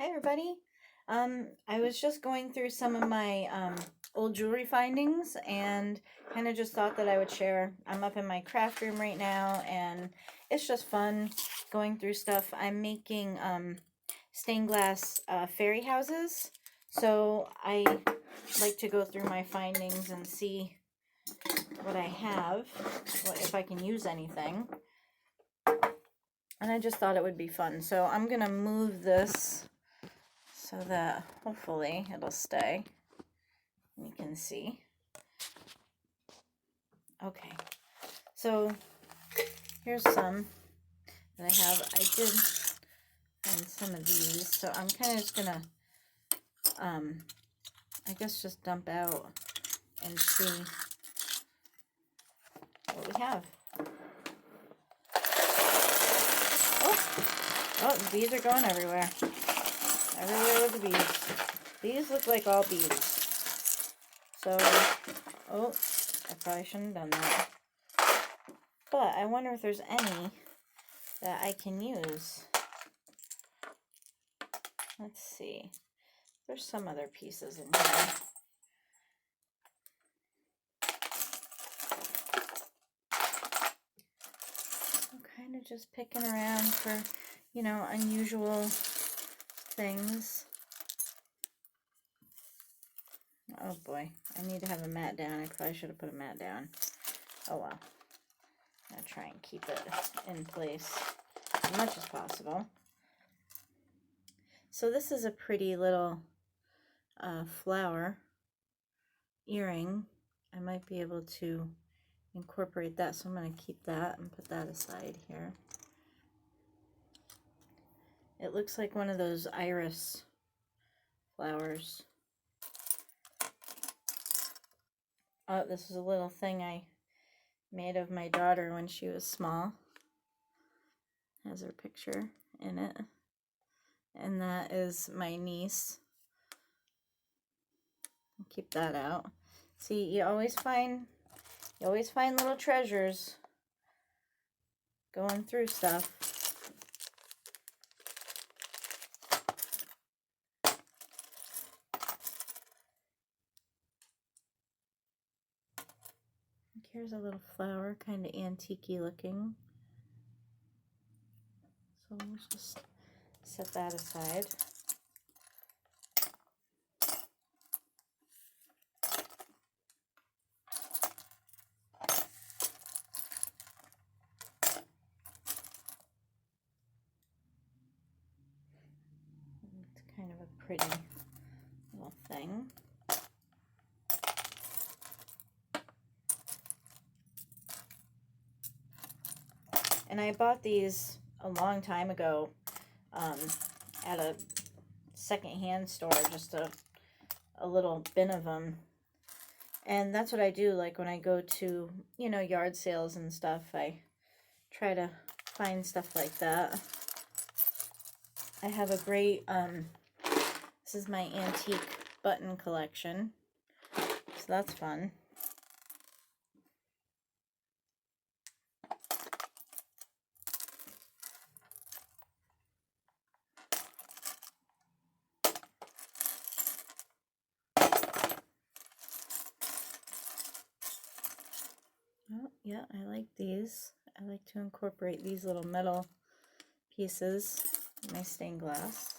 Hi everybody. I was just going through some of my old jewelry findings and kind of just thought that I would share. I'm up in my craft room right now and it's just fun going through stuff. I'm making stained glass fairy houses. So I like to go through my findings and see what I have, if I can use anything. And I just thought it would be fun. So I'm going to move this so that hopefully it'll stay. You can see. Okay, so here's some that I have. I did find some of these, so I'm kind of just gonna, I guess just dump out and see what we have. Oh, the beads are going everywhere. Everywhere with the beads. These look like all beads. So, oh, I probably shouldn't have done that. But I wonder if there's any that I can use. Let's see. There's some other pieces in here. I'm kind of just picking around for, you know, unusual things. Oh boy, I need to have a mat down. I probably should have put a mat down. Oh well. I'm going to try and keep it in place as much as possible. So this is a pretty little flower earring. I might be able to incorporate that, so I'm going to keep that and put that aside here. It looks like one of those iris flowers. Oh, this is a little thing I made of my daughter when she was small. Has her picture in it. And that is my niece. I'll keep that out. See, you always find little treasures going through stuff. Here's a little flower, kind of antique-y looking. So we'll just set that aside. It's kind of a pretty little thing. And I bought these a long time ago at a secondhand store, just a little bin of them. And that's what I do, like when I go to, you know, yard sales and stuff, I try to find stuff like that. I have a great, this is my antique button collection, so that's fun. Oh, yeah, I like these. I like to incorporate these little metal pieces in my stained glass.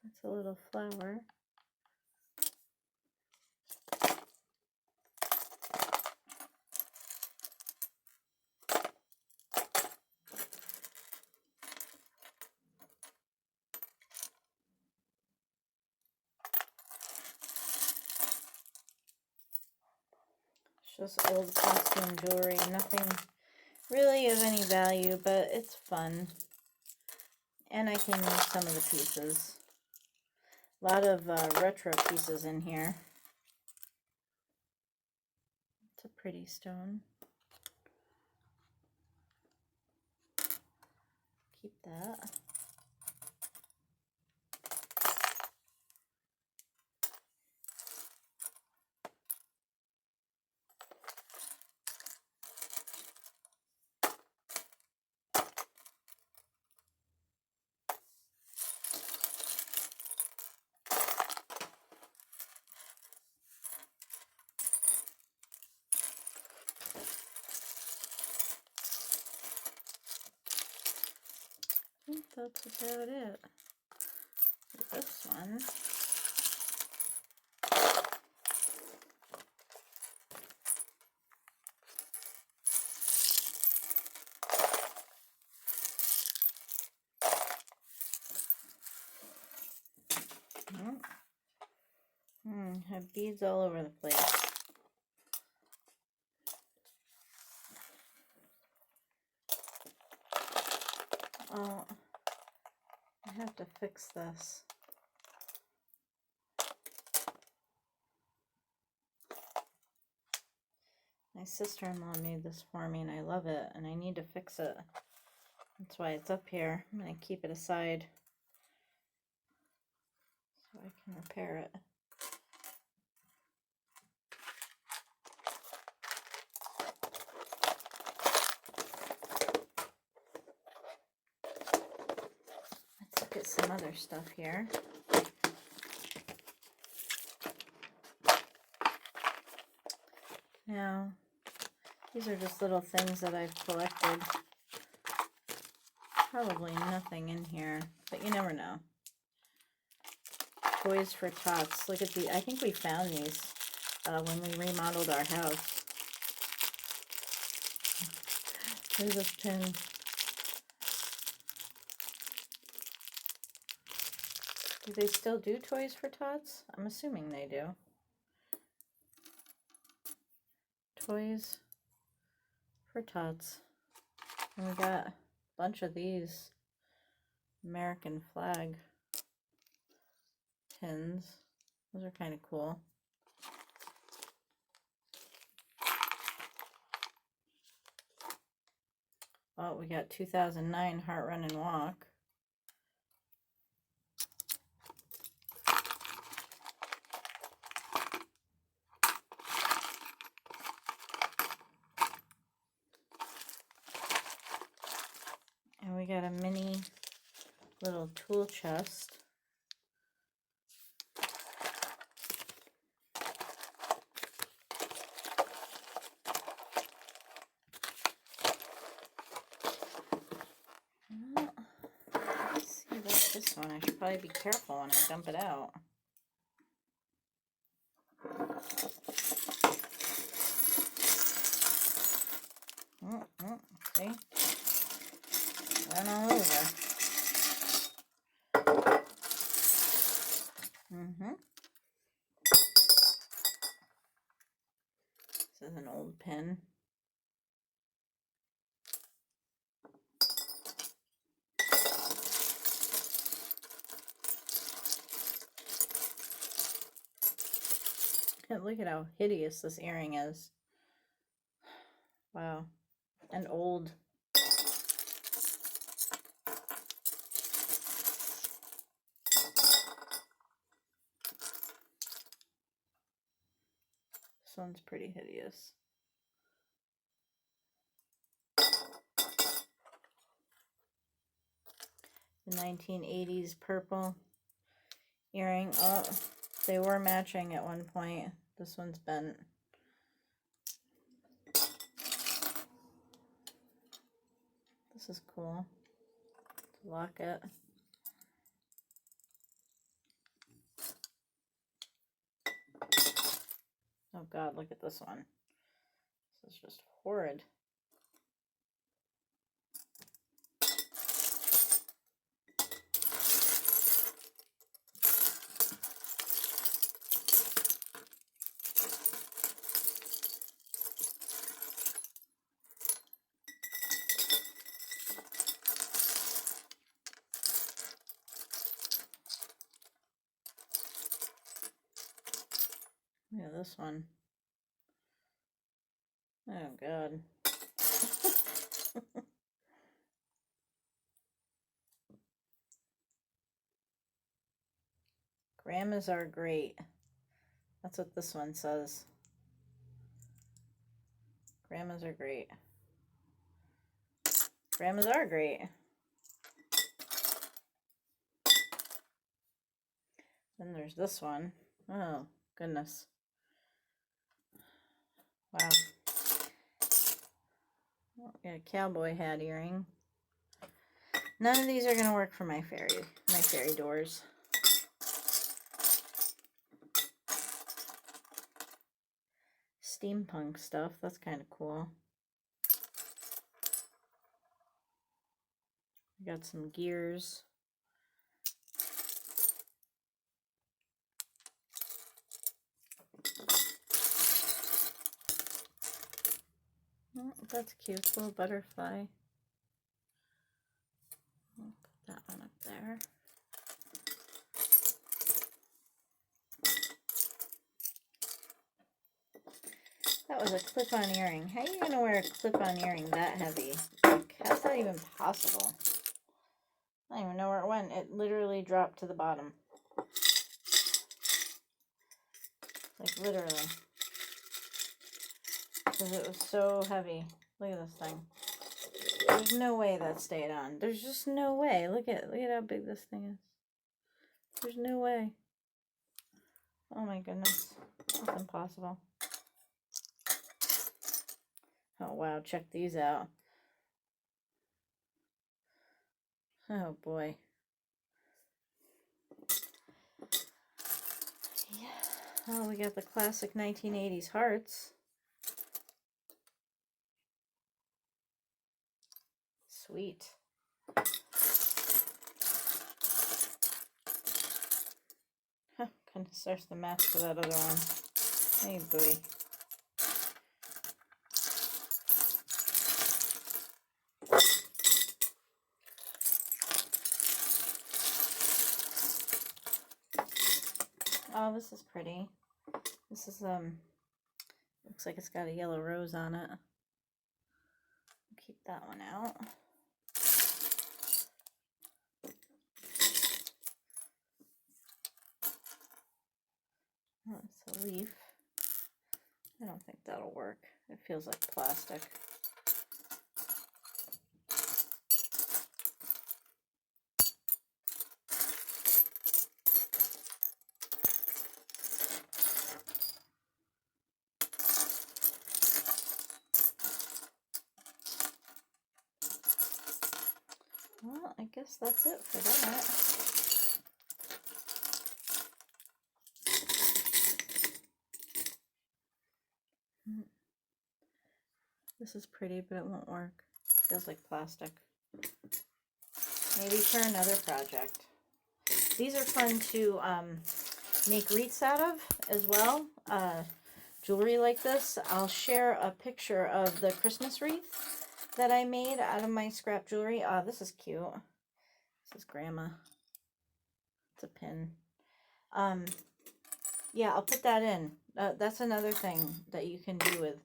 That's a little flower. It's just old costume jewelry, nothing really of any value, but it's fun. And I can use some of the pieces. A lot of retro pieces in here. It's a pretty stone. that. I think that's about it. This one. Have beads all over the place. Oh, I have to fix this. My sister-in-law made this for me and I love it and I need to fix it. That's why it's up here. I'm going to keep it aside so I can repair it. Let's look at some other stuff here. Now, these are just little things that I've collected. Probably nothing in here, but you never know. Toys for Tots. Look at the, I think we found these when we remodeled our house. There's a pin. Do they still do Toys for Tots? I'm assuming they do. Toys for Tots. And we got a bunch of these American flag tins. Those are kind of cool. Oh, we got 2009 Heart Run and Walk. And we got a mini little tool chest. Let's see about this one. I should probably be careful when I dump it out. See? Run all over. This is an old pen. Look at how hideous this earring is. Wow. And old. This one's pretty hideous. The 1980s purple earring. Oh, they were matching at one point. This one's bent. This is cool. It's a locket. Oh God, look at this one. This is just horrid. Look at this one. Oh God. Grandmas are great. That's what this one says. Grandmas are great. Grandmas are great. Then there's this one. Oh, goodness. Wow. Got a cowboy hat earring. None of these are going to work for my fairy doors. Steampunk stuff. That's kind of cool. Got some gears. Oh, that's cute. Little butterfly. I'll put that one up there. That was a clip-on earring. How are you going to wear a clip-on earring that heavy? Like, how's that even possible? I don't even know where it went. It literally dropped to the bottom. Like, literally. Because it was so heavy. Look at this thing. There's no way that stayed on. There's just no way. Look at how big this thing is. There's no way. Oh my goodness. That's impossible. Oh wow, check these out. Oh boy. Yeah. Oh, we got the classic 1980s hearts. Sweet. Huh, kind of starts to match to that other one. Hey, boy. Oh, this is pretty. This is, looks like it's got a yellow rose on it. Keep that one out. Oh, it's a leaf. I don't think that'll work. It feels like plastic. Well, I guess that's it for that. This is pretty, but it won't work. Feels like plastic. Maybe for another project. These are fun to make wreaths out of as well. Jewelry like this. I'll share a picture of the Christmas wreath that I made out of my scrap jewelry. Oh, this is cute. This is Grandma. It's a pin. Yeah, I'll put that in. That's another thing that you can do with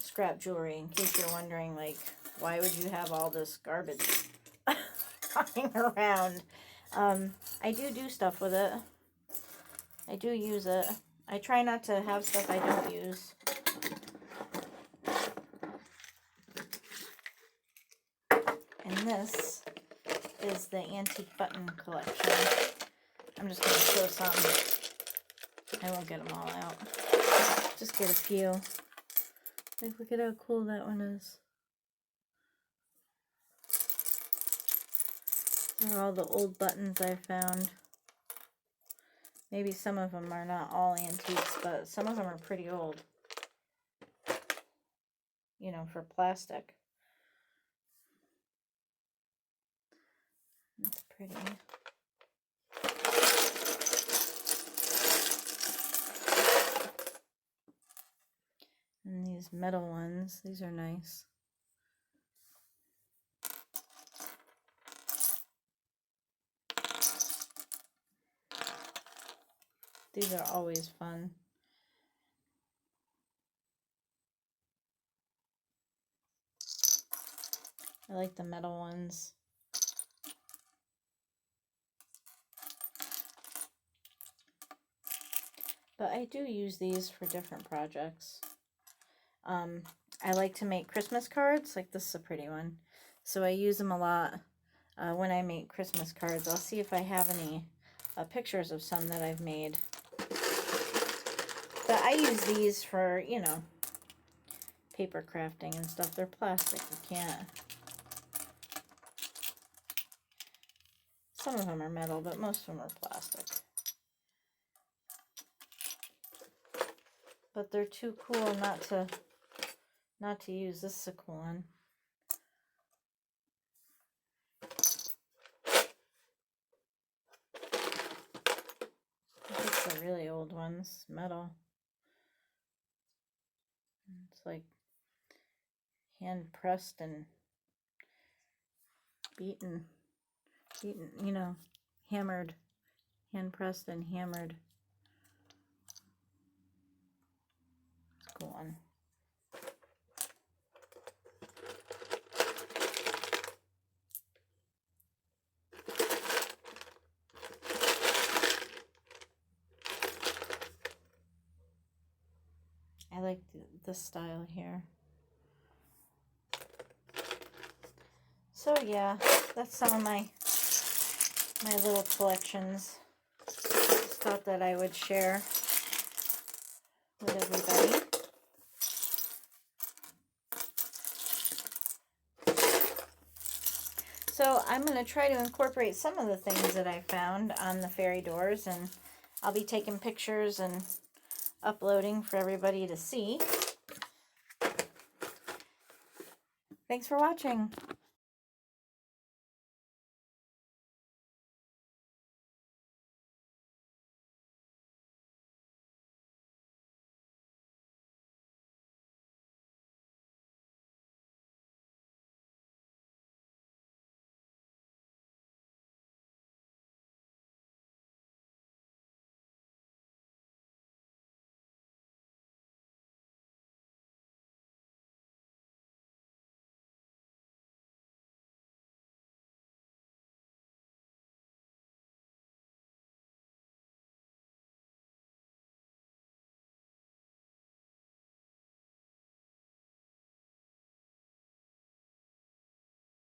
scrap jewelry, in case you're wondering, like, why would you have all this garbage lying around? I do stuff with it. I do use it. I try not to have stuff I don't use. And this is the antique button collection. I'm just going to show some. I won't get them all out. Just get a few. Like, look at how cool that one is. These are all the old buttons I found. Maybe some of them are not all antiques, but some of them are pretty old. You know, for plastic. That's pretty. And these metal ones, these are nice. These are always fun. I like the metal ones. But I do use these for different projects. I like to make Christmas cards. Like this is a pretty one. So I use them a lot when I make Christmas cards. I'll see if I have any pictures of some that I've made. But I use these for, you know, paper crafting and stuff. They're plastic. You can't. Some of them are metal, but most of them are plastic. But they're too cool not to use. This is a cool one. It's the really old ones, metal. It's like hand pressed and beaten, you know, hammered, hand pressed and hammered. Cool one. I like this style here. So yeah, that's some of my little collections. Just thought that I would share with everybody. So I'm going to try to incorporate some of the things that I found on the fairy doors, and I'll be taking pictures and uploading for everybody to see. Thanks for watching.